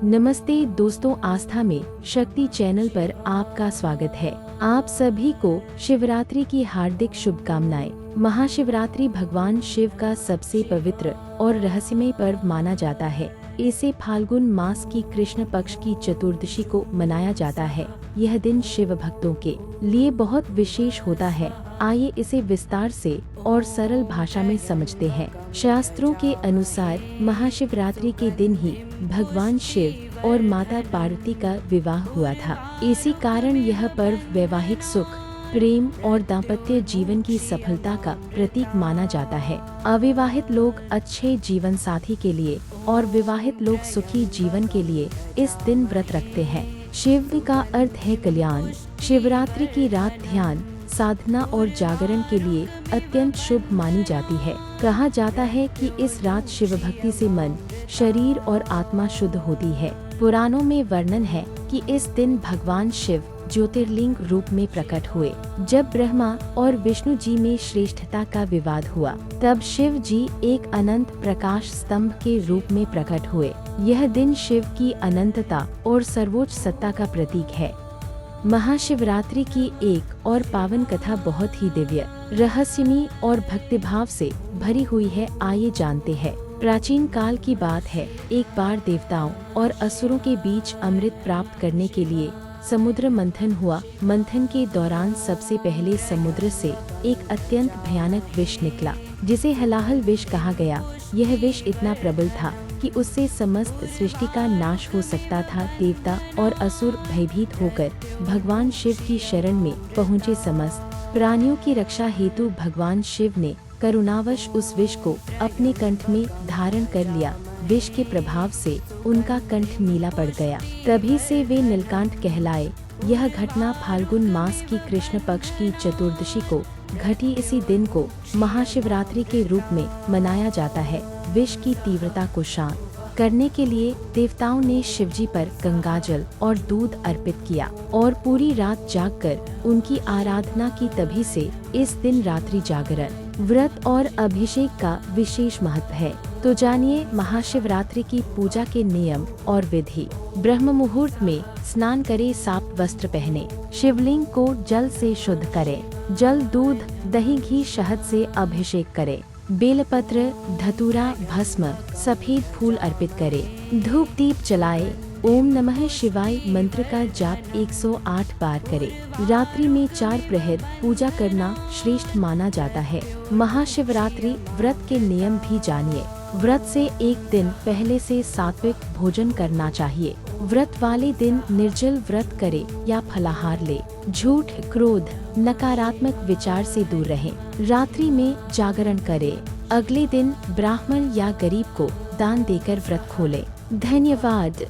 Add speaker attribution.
Speaker 1: नमस्ते दोस्तों, आस्था में शक्ति चैनल पर आपका स्वागत है। आप सभी को शिवरात्रि की हार्दिक शुभकामनाएं। महाशिवरात्रि भगवान शिव का सबसे पवित्र और रहस्यमय पर्व माना जाता है। इसे फाल्गुन मास की कृष्ण पक्ष की चतुर्दशी को मनाया जाता है। यह दिन शिव भक्तों के लिए बहुत विशेष होता है। आइए इसे विस्तार से और सरल भाषा में समझते हैं। शास्त्रों के अनुसार महाशिवरात्रि के दिन ही भगवान शिव और माता पार्वती का विवाह हुआ था। इसी कारण यह पर्व वैवाहिक सुख, प्रेम और दाम्पत्य जीवन की सफलता का प्रतीक माना जाता है। अविवाहित लोग अच्छे जीवन साथी के लिए और विवाहित लोग सुखी जीवन के लिए इस दिन व्रत रखते हैं। शिव का अर्थ है कल्याण। शिवरात्रि की रात ध्यान, साधना और जागरण के लिए अत्यंत शुभ मानी जाती है। कहा जाता है कि इस रात शिव भक्ति से मन, शरीर और आत्मा शुद्ध होती है। पुराणों में वर्णन है कि इस दिन भगवान शिव ज्योतिर्लिंग रूप में प्रकट हुए। जब ब्रह्मा और विष्णु जी में श्रेष्ठता का विवाद हुआ, तब शिव जी एक अनंत प्रकाश स्तंभ के रूप में प्रकट हुए। यह दिन शिव की अनंतता और सर्वोच्च सत्ता का प्रतीक है। महाशिवरात्रि की एक और पावन कथा बहुत ही दिव्य, रहस्यमयी और भक्तिभाव से भरी हुई है। आइए जानते हैं। प्राचीन काल की बात है। एक बार देवताओं और असुरों के बीच अमृत प्राप्त करने के लिए समुद्र मंथन हुआ। मंथन के दौरान सबसे पहले समुद्र से एक अत्यंत भयानक विष निकला, जिसे हलाहल विष कहा गया। यह विष इतना प्रबल था कि उससे समस्त सृष्टि का नाश हो सकता था। देवता और असुर भयभीत होकर भगवान शिव की शरण में पहुँचे। समस्त प्राणियों की रक्षा हेतु भगवान शिव ने करुणावश उस विष को अपने कंठ में धारण कर लिया। विष के प्रभाव से उनका कंठ नीला पड़ गया। तभी से वे नीलकंठ कहलाए। यह घटना फाल्गुन मास की कृष्ण पक्ष की चतुर्दशी को घटी। इसी दिन को महाशिवरात्रि के रूप में मनाया जाता है। विष की तीव्रता को शांत करने के लिए देवताओं ने शिवजी पर गंगाजल और दूध अर्पित किया और पूरी रात जागकर उनकी आराधना की। तभी से इस दिन रात्रि जागरण, व्रत और अभिषेक का विशेष महत्व है। तो जानिए महाशिवरात्रि की पूजा के नियम और विधि। ब्रह्म मुहूर्त में स्नान करें, साफ वस्त्र पहने, शिवलिंग को जल से शुद्ध करें, जल, दूध, दही, घी, शहद से अभिषेक करें, बेलपत्र, धतूरा, भस्म, सफेद फूल अर्पित करें, धूप दीप जलाए, ओम नमः शिवाय मंत्र का जाप 108 बार करें। रात्रि में 4 प्रहर पूजा करना श्रेष्ठ माना जाता है। महाशिवरात्रि व्रत के नियम भी जानिए। व्रत से एक दिन पहले से सात्विक भोजन करना चाहिए। व्रत वाले दिन निर्जल व्रत करे या फलाहार ले। झूठ, क्रोध, नकारात्मक विचार से दूर रहें। रात्रि में जागरण करें। अगले दिन ब्राह्मण या गरीब को दान देकर व्रत खोले। धन्यवाद।